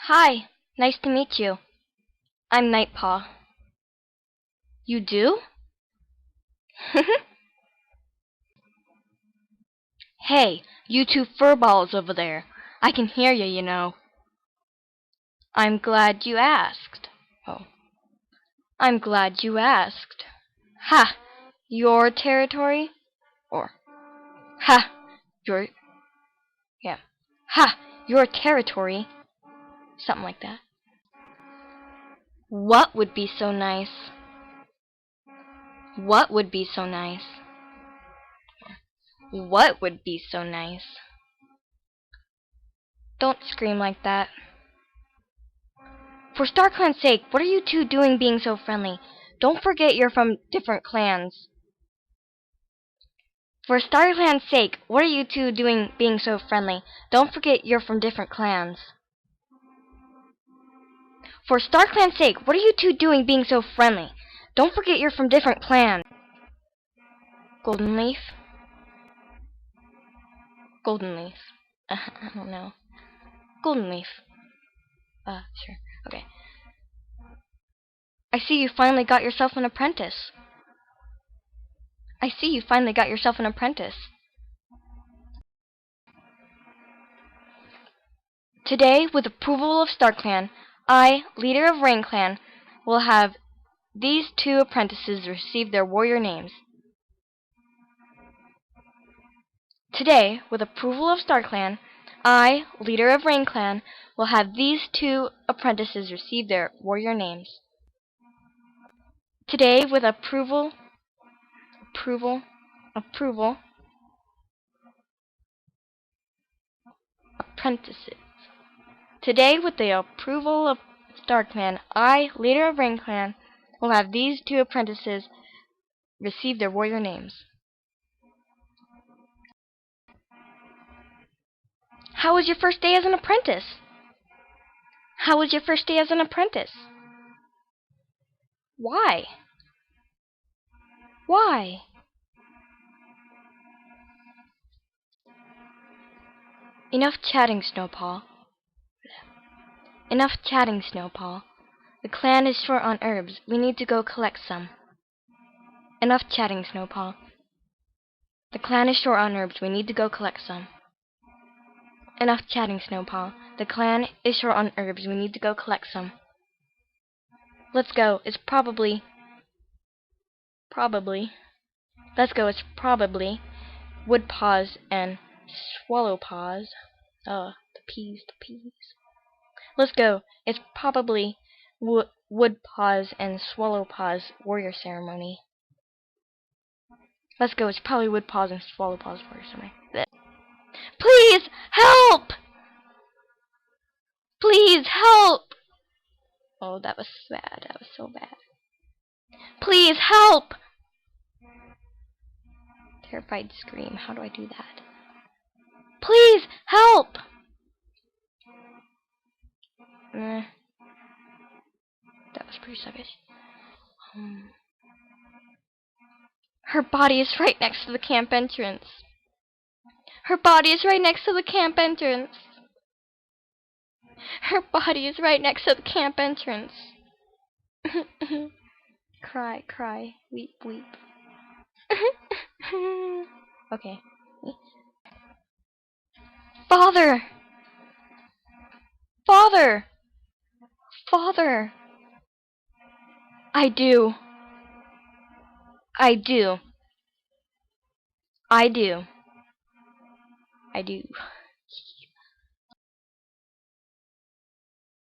Hi, nice to meet you. I'm Nightpaw. You do? Hey, you two furballs over there. I can hear you, you know. I'm glad you asked. Oh. I'm glad you asked. Ha! Your territory? Or, ha! Your, yeah. Ha! Your territory. Something like that. What would be so nice? What would be so nice? What would be so nice? Don't scream like that. For StarClan's sake, what are you two doing being so friendly? Don't forget you're from different clans. For StarClan's sake, what are you two doing being so friendly? Don't forget you're from different clans. For StarClan's sake, what are you two doing being so friendly? Don't forget you're from different clans. Golden Leaf? Golden Leaf. I don't know. Golden Leaf. Sure. Okay. I see you finally got yourself an apprentice. I see you finally got yourself an apprentice. Today, with approval of StarClan, I, leader of Rain Clan, will have these two apprentices receive their warrior names. Today, with approval of StarClan, I, leader of Rain Clan, will have these two apprentices receive their warrior names. Today, with approval, apprentices. Today, with the approval of StarClan, I, leader of Rain Clan, will have these two apprentices receive their warrior names. How was your first day as an apprentice? How was your first day as an apprentice? Why? Why? Enough chatting, Snowpaw. Enough chatting, Snowpaw. The clan is short on herbs. We need to go collect some. Enough chatting, Snowpaw. The clan is short on herbs. We need to go collect some. Enough chatting, Snowpaw. The clan is short on herbs. We need to go collect some. Let's go. It's probably. Let's go. It's probably Woodpaws and Swallowpaws. The peas. Let's go. It's probably Woodpaws and Swallowpaws warrior ceremony. Let's go. It's probably Woodpaws and Swallowpaws warrior ceremony. Please help! Please help! Oh, that was bad. That was so bad. Please help! Terrified scream. How do I do that? Please help! That was pretty savage. Her body is right next to the camp entrance. Her body is right next to the camp entrance. Her body is right next to the camp entrance. Cry, cry, weep, weep. Okay. Father! Father! Father! I do. I do. I do. I do.